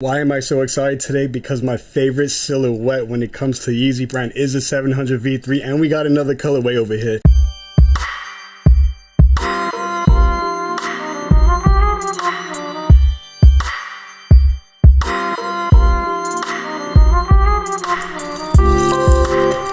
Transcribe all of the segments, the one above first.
Why am I so excited today? Because my favorite silhouette when it comes to Yeezy brand is the 700 V3, and we got another colorway over here.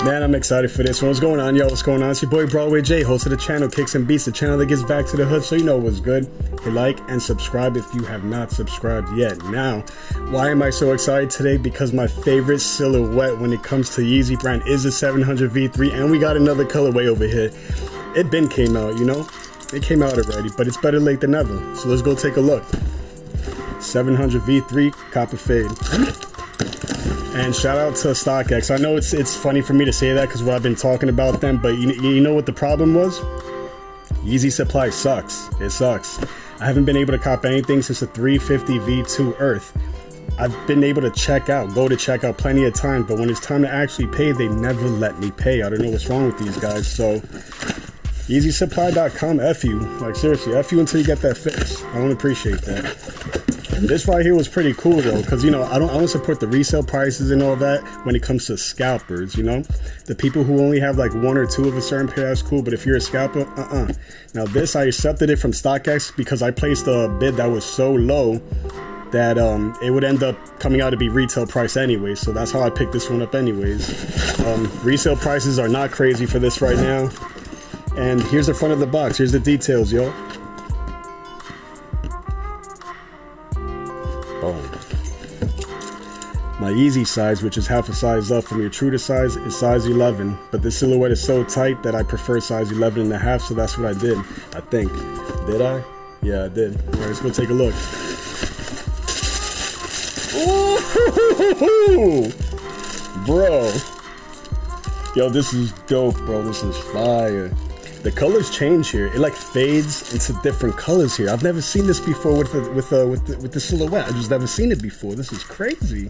Man, I'm excited for this one. What's going on, yo? What's going on? It's your boy Broadway J, host of the channel Kicks and Beats, the channel that gets back to the hood, so you know what's good. Hit like and subscribe if you have not subscribed yet. Now, why am I so excited today? Because my favorite silhouette when it comes to Yeezy brand is the 700 V3, and we got another colorway over here. It been came out, you know? It came out already, but it's better late than never. So let's go take a look. 700 V3 Copper Fade. And shout out to StockX. I know it's funny for me to say that because I've been talking about them, but you know what the problem was? Yeezy supply sucks. It sucks. I haven't been able to cop anything since the 350 V2 Earth. I've been able to go to checkout plenty of times, but when it's time to actually pay, they never let me pay. I don't know what's wrong with these guys. So EasySupply.com, F you. Like seriously, F you until you get that fixed. I don't appreciate that. This right here was pretty cool though, because you know I don't support the resale prices and all that when it comes to scalpers. You know, the people who only have like one or two of a certain pair, that's cool, but if you're a scalper, Now this, I accepted it from StockX because I placed a bid that was so low that it would end up coming out to be retail price anyway, so that's how I picked this one up anyways. Resale prices are not crazy for this right now. And here's the front of the box. Here's the details, yo. My Yeezy size, which is half a size up from your true to size, is size 11. But this silhouette is so tight that I prefer size 11 and a half, so that's what I did. I think. Did I? Yeah, I did. All right, let's go take a look. Ooh, bro. Yo, this is dope, bro. This is fire. The colors change here. It like fades into different colors here. I've never seen this before with the silhouette. I've just never seen it before. This is crazy.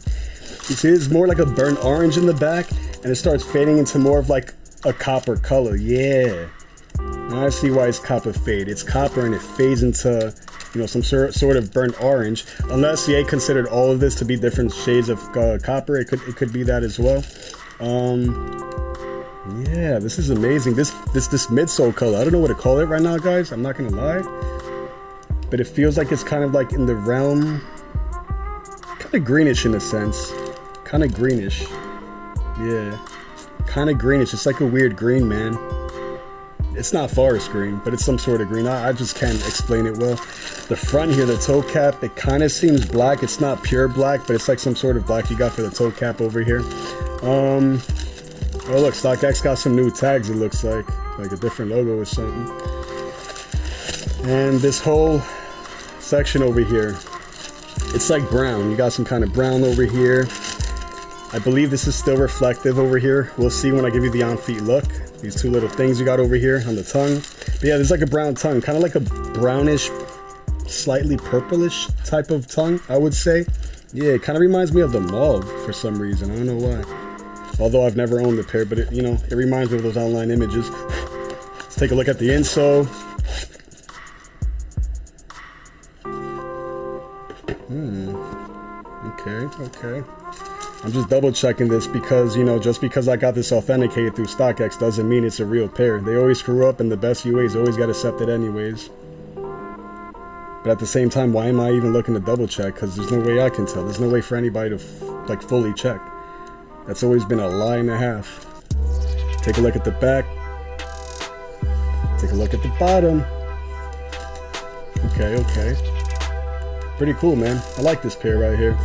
You see, it's more like a burnt orange in the back, and it starts fading into more of like a copper color. Yeah. Now I see why it's copper fade. It's copper and it fades into, you know, some sort of burnt orange. Unless Ye considered all of this to be different shades of copper, it could be that as well. Yeah, this is amazing. This midsole color, I don't know what to call it right now, guys. I'm not gonna lie, but it feels like it's kind of like in the realm, kind of greenish in a sense, kind of greenish. Yeah, kind of greenish. It's like a weird green, man. It's not forest green, but it's some sort of green. I just can't explain it well. The front here, the toe cap, it kind of seems black. It's not pure black, but it's like some sort of black you got for the toe cap over here. Oh look, StockX got some new tags, it looks like a different logo or something. And this whole section over here, it's like brown. You got some kind of brown over here. I believe this is still reflective over here. We'll see when I give you the on-feet look. These two little things you got over here on the tongue. But yeah, there's like a brown tongue, kind of like a brownish, slightly purplish type of tongue, I would say. Yeah, it kind of reminds me of the mauve for some reason. I don't know why. Although I've never owned the pair, but you know, it reminds me of those online images. Let's take a look at the insole. Okay. I'm just double checking this because, you know, just because I got this authenticated through StockX doesn't mean it's a real pair. They always screw up, and the best UAs always got accepted anyways. But at the same time, why am I even looking to double check? Because there's no way I can tell. There's no way for anybody to like fully check. That's always been a lie and a half. Take a look at the back. Take a look at the bottom. Okay. Pretty cool, man. I like this pair right here.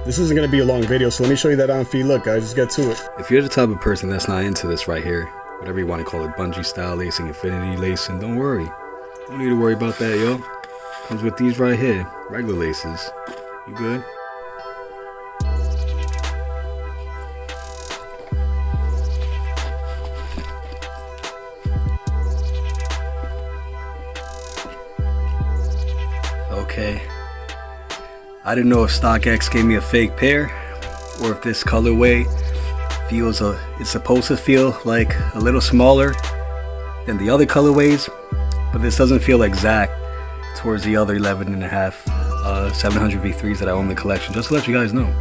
This isn't going to be a long video, so let me show you that on-feet look, guys. Let's get to it. If you're the type of person that's not into this right here, whatever you want to call it, bungee style lacing, infinity lacing, don't worry. Don't need to worry about that, yo. Comes with these right here, regular laces. You good? Okay, I didn't know if StockX gave me a fake pair or if this colorway feels it's supposed to feel like a little smaller than the other colorways, but this doesn't feel exact towards the other 11 and a half 700 V3s that I own in the collection, just to let you guys know.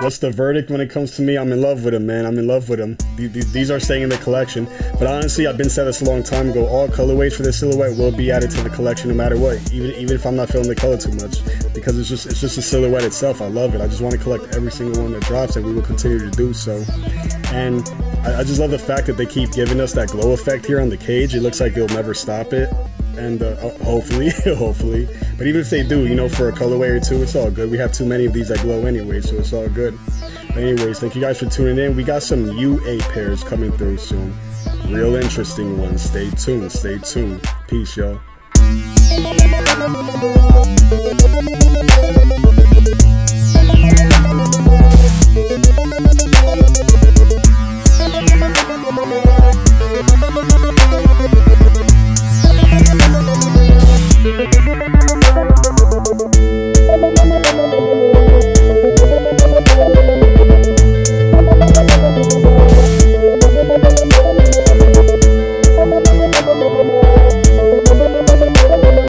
What's the verdict when it comes to me? I'm in love with them, man. I'm in love with them. These are staying in the collection. But honestly, I've been said this a long time ago. All colorways for this silhouette will be added to the collection no matter what. Even if I'm not feeling the color too much, because it's just a silhouette itself. I love it. I just want to collect every single one that drops, and we will continue to do so. And I just love the fact that they keep giving us that glow effect here on the cage. It looks like they'll never stop it. And hopefully, hopefully. But even if they do, you know, for a colorway or two, it's all good. We have too many of these that glow anyway, so it's all good. But anyways, thank you guys for tuning in. We got some UA pairs coming through soon. Real interesting ones. Stay tuned. Stay tuned. Peace, y'all.